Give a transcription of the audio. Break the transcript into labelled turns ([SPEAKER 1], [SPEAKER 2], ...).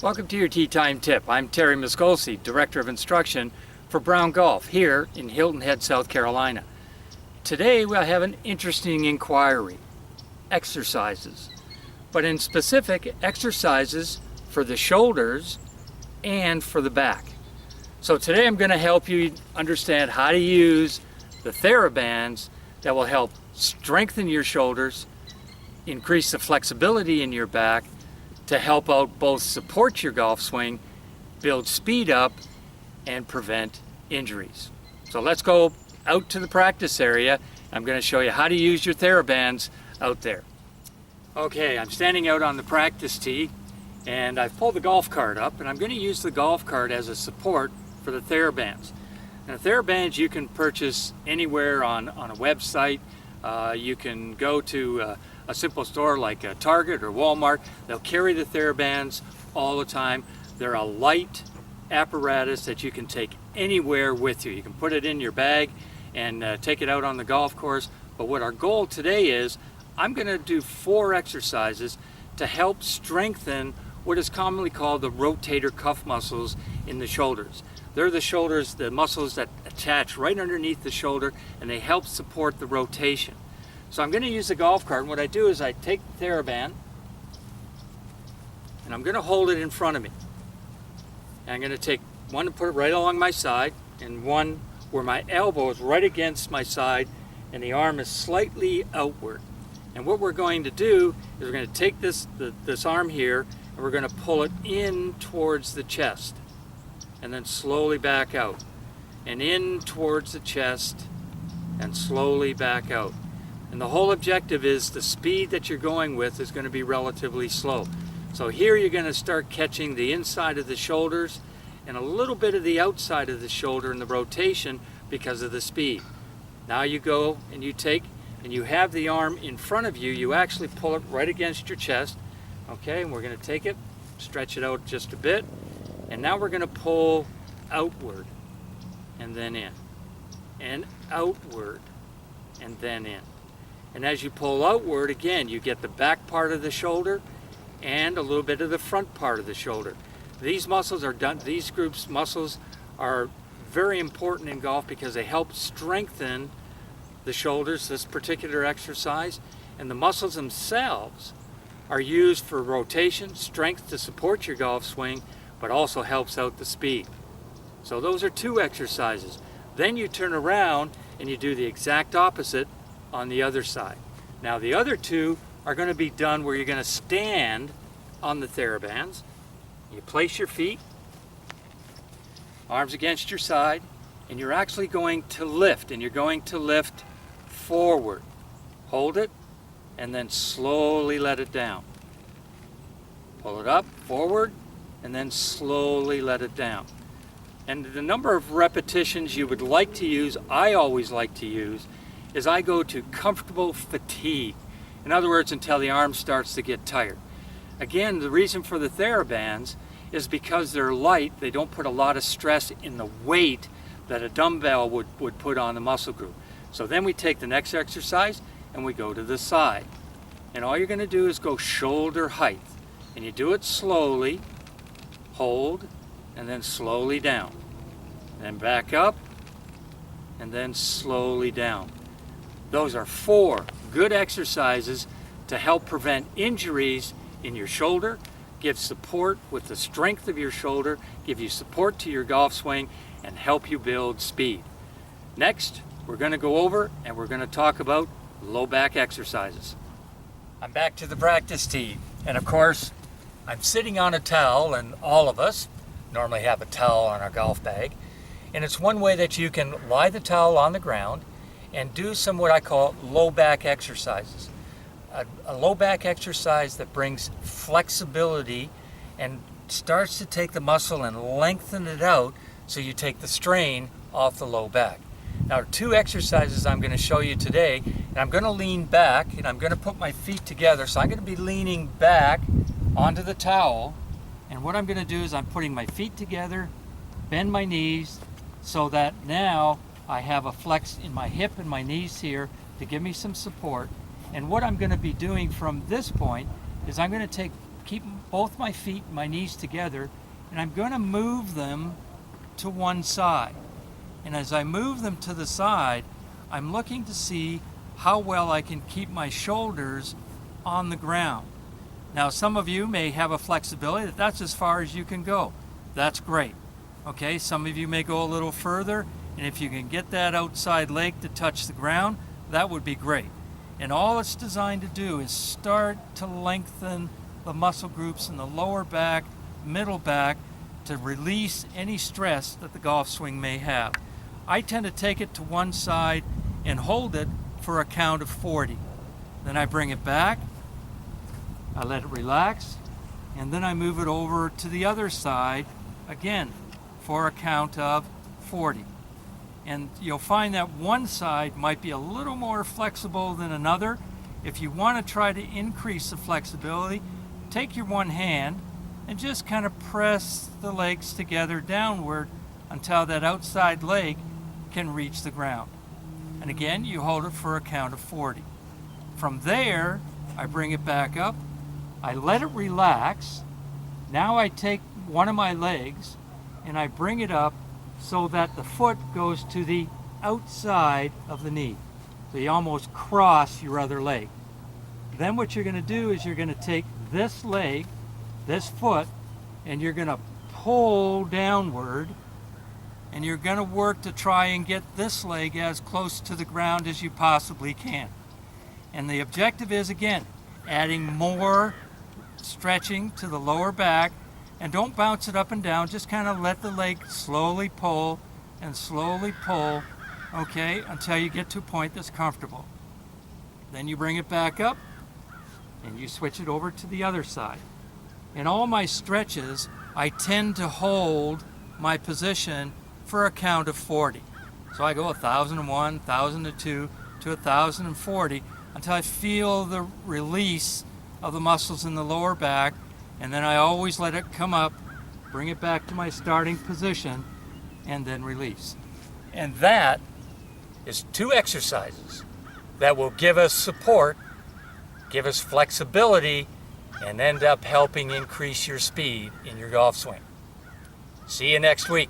[SPEAKER 1] Welcome to your Tea Time Tip. I'm Terry Miskolczi, Director of Instruction for Brown Golf here in Hilton Head, South Carolina. Today we'll have an interesting inquiry, exercises, but in specific exercises for the shoulders and for the back. So today I'm going to help you understand how to use the TheraBands that will help strengthen your shoulders, increase the flexibility in your back, to help out both support your golf swing, build speed up, and prevent injuries. So let's go out to the practice area. I'm going to show you how to use your TheraBands out there. Okay, I'm standing out on the practice tee and I've pulled the golf cart up and I'm going to use the golf cart as a support for the TheraBands. Now, TheraBands you can purchase anywhere on a website. You can go to a simple store like Target or Walmart. They'll carry the TheraBands all the time. They're a light apparatus that you can take anywhere with you. You can put it in your bag and take it out on the golf course. But what our goal today is, I'm going to do 4 exercises to help strengthen what is commonly called the rotator cuff muscles in the shoulders. They're the shoulders, the muscles that attach right underneath the shoulder, and they help support the rotation. So I'm going to use the golf cart, and what I do is I take the TheraBand and I'm going to hold it in front of me. And I'm going to take one and put it right along my side, and one where my elbow is right against my side and the arm is slightly outward. And what we're going to do is we're going to take this arm here and we're going to pull it in towards the chest and then slowly back out and in towards the chest and slowly back out. And the whole objective is the speed that you're going with is going to be relatively slow. So here you're going to start catching the inside of the shoulders and a little bit of the outside of the shoulder in the rotation because of the speed. Now you go and you take and you have the arm in front of you. You actually pull it right against your chest. Okay, and we're going to take it, stretch it out just a bit, and now we're going to pull outward and then in, and outward and then in. And as you pull outward, again, you get the back part of the shoulder and a little bit of the front part of the shoulder. These muscles are done, these groups muscles are very important in golf because they help strengthen the shoulders, this particular exercise, and the muscles themselves are used for rotation, strength to support your golf swing, but also helps out the speed. So those are 2 exercises. Then you turn around and you do the exact opposite on the other side. Now the other 2 are going to be done where you're going to stand on the TheraBands. You place your feet, arms against your side, and you're actually going to lift, and you're going to lift forward. Hold it, and then slowly let it down. Pull it up, forward, and then slowly let it down. And the number of repetitions you would like to use, I always like to use, is I go to comfortable fatigue. In other words, until the arm starts to get tired. Again, the reason for the TheraBands is because they're light. They don't put a lot of stress in the weight that a dumbbell would put on the muscle group. So then we take the next exercise and we go to the side. And all you're going to do is go shoulder height. And you do it slowly, hold, and then slowly down. Then back up, and then slowly down. Those are 4 good exercises to help prevent injuries in your shoulder, give support with the strength of your shoulder, give you support to your golf swing, and help you build speed. Next, we're going to go over and we're going to talk about low back exercises. I'm back to the practice tee, and of course, I'm sitting on a towel, and all of us normally have a towel on our golf bag, and it's one way that you can lie the towel on the ground and do some what I call low back exercises. A low back exercise that brings flexibility and starts to take the muscle and lengthen it out so you take the strain off the low back. Now, 2 exercises I'm going to show you today, and I'm going to lean back and I'm going to put my feet together. So I'm going to be leaning back onto the towel, and what I'm going to do is I'm putting my feet together, bend my knees so that now I have a flex in my hip and my knees here to give me some support. And what I'm going to be doing from this point is I'm going to keep both my feet and my knees together, and I'm going to move them to one side. And as I move them to the side, I'm looking to see how well I can keep my shoulders on the ground. Now, some of you may have a flexibility that that's as far as you can go. That's great. Okay, some of you may go a little further, and if you can get that outside leg to touch the ground, that would be great. And all it's designed to do is start to lengthen the muscle groups in the lower back, middle back, to release any stress that the golf swing may have. I tend to take it to one side and hold it for a count of 40. Then I bring it back, I let it relax, and then I move it over to the other side again for a count of 40. And you'll find that one side might be a little more flexible than another. If you want to try to increase the flexibility, take your one hand and just kind of press the legs together downward until that outside leg can reach the ground. And again, you hold it for a count of 40. From there, I bring it back up, I let it relax. Now I take one of my legs and I bring it up so that the foot goes to the outside of the knee. So you almost cross your other leg. Then what you're going to do is you're going to take this leg, this foot, and you're going to pull downward, and you're going to work to try and get this leg as close to the ground as you possibly can. And the objective is, again, adding more stretching to the lower back, and don't bounce it up and down, just kind of let the leg slowly pull, okay, until you get to a point that's comfortable. Then you bring it back up, and you switch it over to the other side. In all my stretches, I tend to hold my position for a count of 40. So I go 1,001, 1,002 to 1,040 until I feel the release of the muscles in the lower back, and then I always let it come up, bring it back to my starting position, and then release. And that is 2 exercises that will give us support, give us flexibility, and end up helping increase your speed in your golf swing. See you next week.